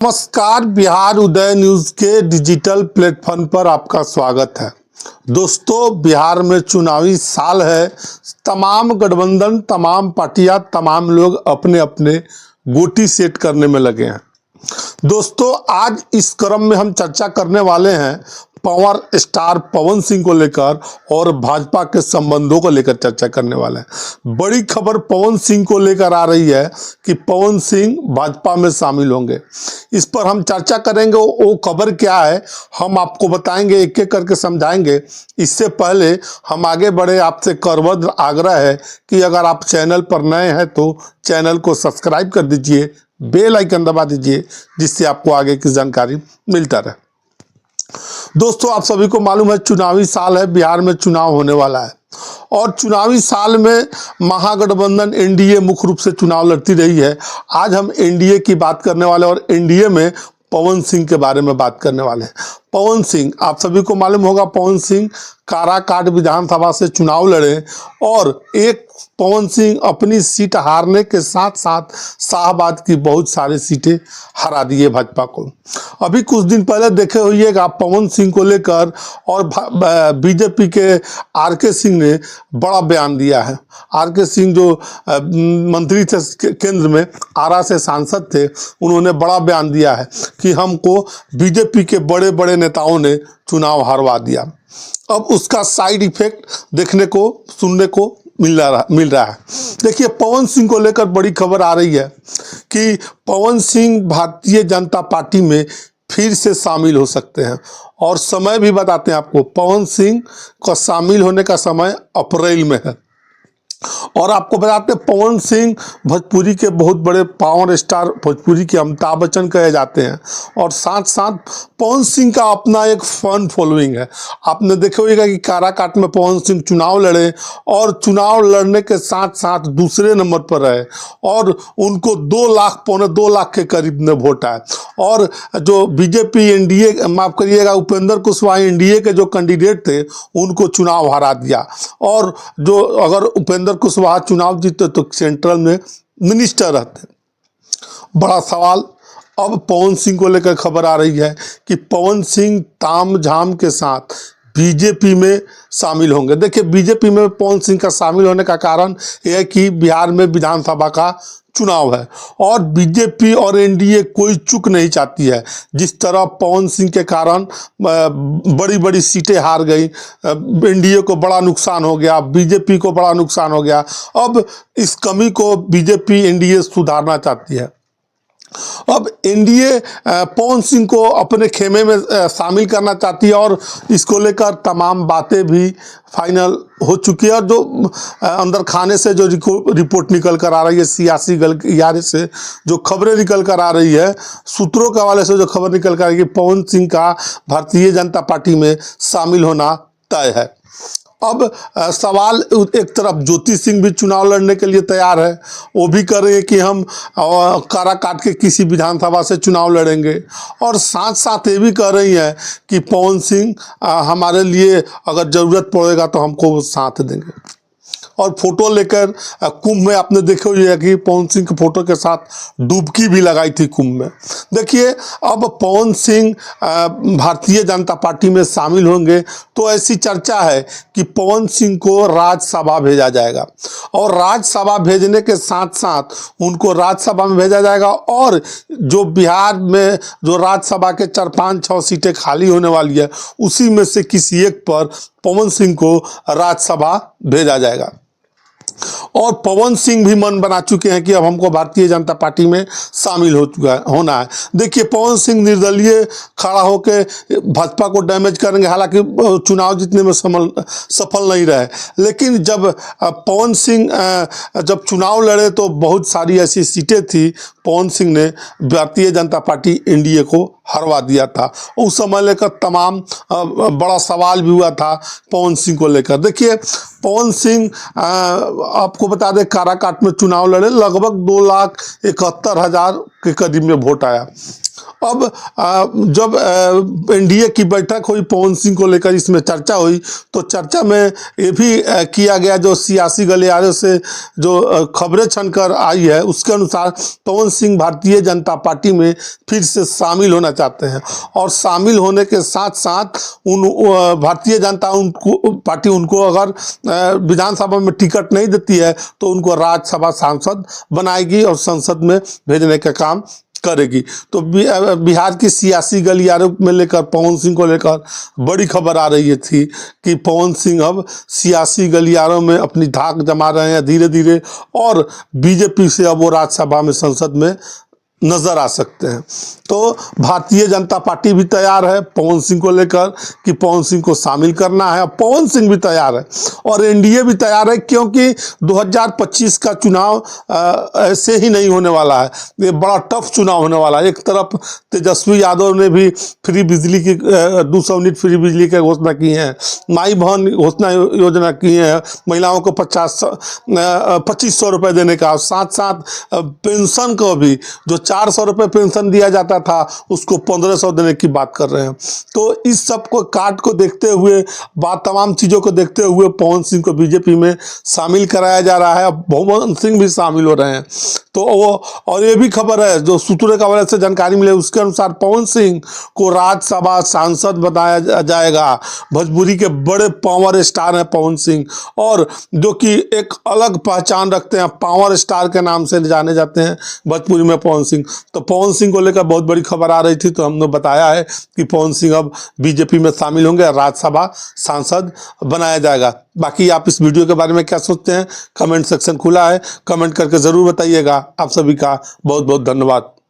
नमस्कार, बिहार उदय न्यूज के digital platform पर आपका स्वागत है। दोस्तों, बिहार में चुनावी साल है। तमाम गठबंधन, तमाम पार्टियां, तमाम लोग अपने अपने गोटी सेट करने में लगे हैं। दोस्तों, आज इस क्रम में हम चर्चा करने वाले हैं पावर स्टार पवन सिंह को लेकर और भाजपा के संबंधों को लेकर चर्चा करने वाले हैं। बड़ी खबर पवन सिंह को लेकर आ रही है कि पवन सिंह भाजपा में शामिल होंगे। इस पर हम चर्चा करेंगे। वो खबर क्या है हम आपको बताएंगे, एक एक करके समझाएंगे। इससे पहले हम आगे बढ़े, आपसे करबद्ध आग्रह है कि अगर आप चैनल पर नए हैं तो चैनल को सब्सक्राइब कर दीजिए, बेल आइकन दबा दीजिए, जिससे आपको आगे की जानकारी मिलता रहे। दोस्तों, आप सभी को मालूम है चुनावी साल है, बिहार में चुनाव होने वाला है और चुनावी साल में महागठबंधन एनडीए मुख्य रूप से चुनाव लड़ती रही है। आज हम एनडीए की बात करने वाले और एनडीए में पवन सिंह के बारे में बात करने वाले हैं। पवन सिंह, आप सभी को मालूम होगा, पवन सिंह काराकाट विधानसभा से चुनाव लड़े और एक पवन सिंह अपनी सीट हारने के साथ साथ शाहबाद की बहुत सारी सीटें हरा दिए भाजपा को। अभी कुछ दिन पहले देखे होइएगा पवन सिंह को लेकर और बीजेपी के आर.के. सिंह ने बड़ा बयान दिया है। आर.के. सिंह जो मंत्री थे केंद्र में, आरा से सांसद थे, उन्होंने बड़ा बयान दिया है कि हमको बीजेपी के बड़े बड़े नेताओं ने चुनाव हरवा दिया। अब उसका साइड इफेक्ट देखने को, सुनने को मिल रहा है। देखिए, पवन सिंह को लेकर बड़ी खबर आ रही है कि पवन सिंह भारतीय जनता पार्टी में फिर से शामिल हो सकते हैं और समय भी बताते हैं आपको। पवन सिंह का शामिल होने का समय अप्रैल में है और आपको बताते हैं पवन सिंह भोजपुरी के बहुत बड़े पावर स्टार, भोजपुरी के अमिताभ बच्चन कहे जाते हैं और साथ साथ पवन सिंह का अपना एक फैन फॉलोइंग है। आपने देखा होगा कि काराकाट में पवन सिंह चुनाव लड़े और चुनाव लड़ने के साथ साथ दूसरे नंबर पर रहे और उनको 2 लाख, पौने 2 लाख के करीब में वोट आए। और जो बीजेपी एनडीए, माफ करिएगा, उपेंद्र कुशवाहा एनडीए के जो कैंडिडेट थे उनको चुनाव हरा दिया। और जो अगर उपेंद्र कुशवाहा चुनाव जीते तो सेंट्रल में मिनिस्टर रहते। बड़ा सवाल अब पवन सिंह को लेकर खबर आ रही है कि पवन सिंह तामझाम के साथ बीजेपी में शामिल होंगे। देखिए, बीजेपी में पवन सिंह का शामिल होने का कारण यह है कि बिहार में विधानसभा का चुनाव है और बीजेपी और एनडीए कोई चूक नहीं चाहती है। जिस तरह पवन सिंह के कारण बड़ी बड़ी सीटें हार गई, एनडीए को बड़ा नुकसान हो गया, बीजेपी को बड़ा नुकसान हो गया। अब इस कमी को बीजेपी एनडीए सुधारना चाहती है। अब एनडीए पवन सिंह को अपने खेमे में शामिल करना चाहती है और इसको लेकर तमाम बातें भी फाइनल हो चुकी है। और जो अंदर खाने से जो रिपोर्ट निकल कर आ रही है, सियासी गलियारे से जो खबरें निकल कर आ रही है, सूत्रों के हवाले से जो खबर निकल कर आ रही है, पवन सिंह का भारतीय जनता पार्टी में शामिल होना तय है। अब सवाल, एक तरफ ज्योति सिंह भी चुनाव लड़ने के लिए तैयार है, वो भी कर रहे हैं कि हम काराकाट के किसी विधानसभा से चुनाव लड़ेंगे और साथ साथ ये भी कह रही हैं कि पवन सिंह हमारे लिए अगर ज़रूरत पड़ेगा तो हमको वो साथ देंगे। और फोटो लेकर कुंभ में आपने देखे हुए कि पवन सिंह के फोटो के साथ डुबकी भी लगाई थी कुंभ में। देखिए, अब पवन सिंह भारतीय जनता पार्टी में शामिल होंगे तो ऐसी चर्चा है कि पवन सिंह को राज्यसभा भेजा जाएगा और राज्यसभा भेजने के साथ साथ उनको राज्यसभा में भेजा जाएगा और जो बिहार में जो राज्यसभा के 4, 5, 6 सीटें खाली होने वाली है, उसी में से किसी एक पर पवन सिंह को राज्यसभा भेजा जाएगा। और पवन सिंह भी मन बना चुके हैं कि अब हमको भारतीय जनता पार्टी में शामिल होना है। देखिए, पवन सिंह निर्दलीय खड़ा होकर भाजपा को डैमेज करेंगे, हालांकि चुनाव जीतने में सफल नहीं रहे। लेकिन जब पवन सिंह जब चुनाव लड़े तो बहुत सारी ऐसी सीटें थी, पवन सिंह ने भारतीय जनता पार्टी एनडीए को हरवा दिया था। उस समय लेकर तमाम बड़ा सवाल भी हुआ था पवन सिंह को लेकर। देखिए, पवन सिंह आपको बता दें काराकाट में चुनाव लड़े, लगभग 2,71,000 के करीब में वोट आया अब जब एनडीए की बैठक हुई पवन सिंह को लेकर, इसमें चर्चा हुई, तो चर्चा में ये भी किया गया, जो सियासी गलियारे से जो खबरें छनकर आई है उसके अनुसार पवन सिंह भारतीय जनता पार्टी में फिर से शामिल होना चाहते हैं, और शामिल होने के साथ साथ भारतीय जनता पार्टी उनको अगर विधानसभा में टिकट नहीं देती है तो उनको राज्यसभा सांसद बनाएगी और संसद में भेजने का काम करेगी। तो बिहार की सियासी गलियारों में लेकर पवन सिंह को लेकर बड़ी खबर आ रही थी कि पवन सिंह अब सियासी गलियारों में अपनी धाक जमा रहे हैं धीरे धीरे, और बीजेपी से अब वो राज्यसभा में, संसद में नजर आ सकते हैं। तो भारतीय जनता पार्टी भी तैयार है पवन सिंह को लेकर कि पवन सिंह को शामिल करना है, पवन सिंह भी तैयार है और एनडीए भी तैयार है, क्योंकि 2025 का चुनाव ऐसे ही नहीं होने वाला है, ये बड़ा टफ चुनाव होने वाला है। एक तरफ तेजस्वी यादव ने भी फ्री बिजली की 200 यूनिट फ्री बिजली की घोषणा की है, माई बहन घोषणा योजना की है, महिलाओं को 2500 रुपये देने का, साथ साथ पेंशन को भी जो 400 रुपये पेंशन दिया जाता था उसको 1500 देने की बात कर रहे हैं। तो इस सब को काट को देखते हुए, तमाम चीज़ों को देखते हुए पवन सिंह को बीजेपी में शामिल कराया जा रहा है। पवन सिंह भी शामिल हो रहे हैं। तो वो, और ये भी खबर है जो सूत्रों की वजह से जानकारी मिले उसके अनुसार पवन सिंह को राज्यसभा सांसद बनाया जाएगा। भोजपुरी के बड़े पावर स्टार हैं पवन सिंह, और जो कि एक अलग पहचान रखते हैं, पावर स्टार के नाम से जाने जाते हैं भोजपुरी में पवन सिंह। तो पवन सिंह को लेकर बहुत बड़ी खबर आ रही थी, तो हमने बताया है कि पवन सिंह अब बीजेपी में शामिल होंगे, राज्यसभा सांसद बनाया जाएगा। बाकी आप इस वीडियो के बारे में क्या सोचते हैं, कमेंट सेक्शन खुला है, कमेंट करके ज़रूर बताइएगा। आप सभी का बहुत बहुत धन्यवाद।